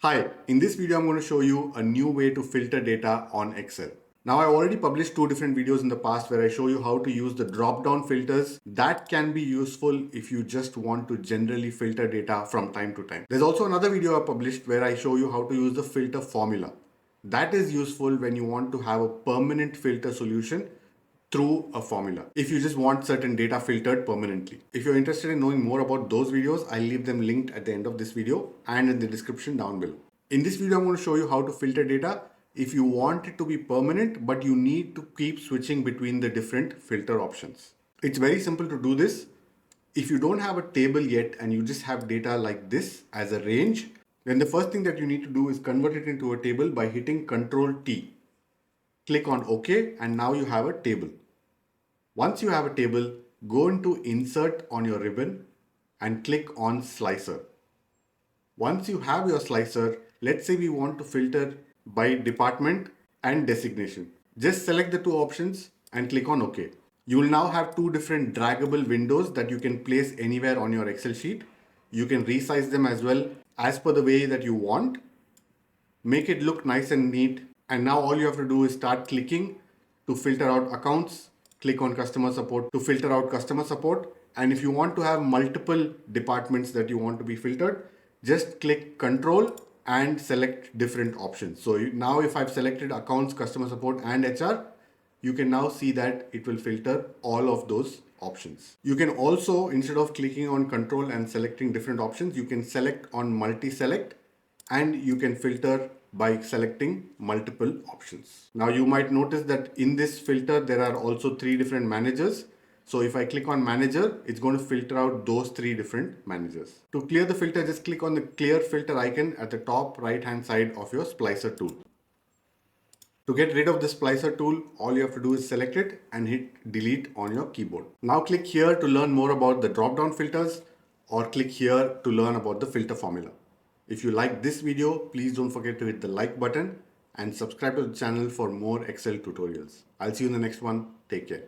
Hi, in this video I'm going to show you a new way to filter data on Excel. Now I already published two different videos in the past where I show you how to use the drop-down filters. That can be useful if you just want to generally filter data from time to time. There's also another video I published where I show you how to use the filter formula. That is useful when you want to have a permanent filter solution through a formula if you just want certain data filtered permanently. If you're interested in knowing more about those videos, I'll leave them linked at the end of this video and in the description down below. In this video, I'm going to show you how to filter data if you want it to be permanent, but you need to keep switching between the different filter options. It's very simple to do this. If you don't have a table yet and you just have data like this as a range, then the first thing that you need to do is convert it into a table by hitting Ctrl T. Click on OK and now you have a table. Once you have a table, go into Insert on your ribbon and click on Slicer. Once you have your slicer, let's say we want to filter by department and designation. Just select the two options and click on OK. You will now have two different draggable windows that you can place anywhere on your Excel sheet. You can resize them as well as per the way that you want. Make it look nice and neat. And now all you have to do is start clicking to filter out accounts. Click on customer support to filter out customer support. And if you want to have multiple departments that you want to be filtered, just click Control and select different options. So now if I've selected accounts, customer support and HR, you can now see that it will filter all of those options. You can also, instead of clicking on Control and selecting different options, you can select on multi-select and you can filter by selecting multiple options. Now you might notice that in this filter there are also three different managers. So if I click on manager, it's going to filter out those three different managers. To clear the filter, just click on the clear filter icon at the top right hand side of your splicer tool. To get rid of the splicer tool, all you have to do is select it and hit delete on your keyboard. Now click here to learn more about the drop-down filters or click here to learn about the filter formula. If you like this video, please don't forget to hit the like button and subscribe to the channel for more Excel tutorials. I'll see you in the next one. Take care.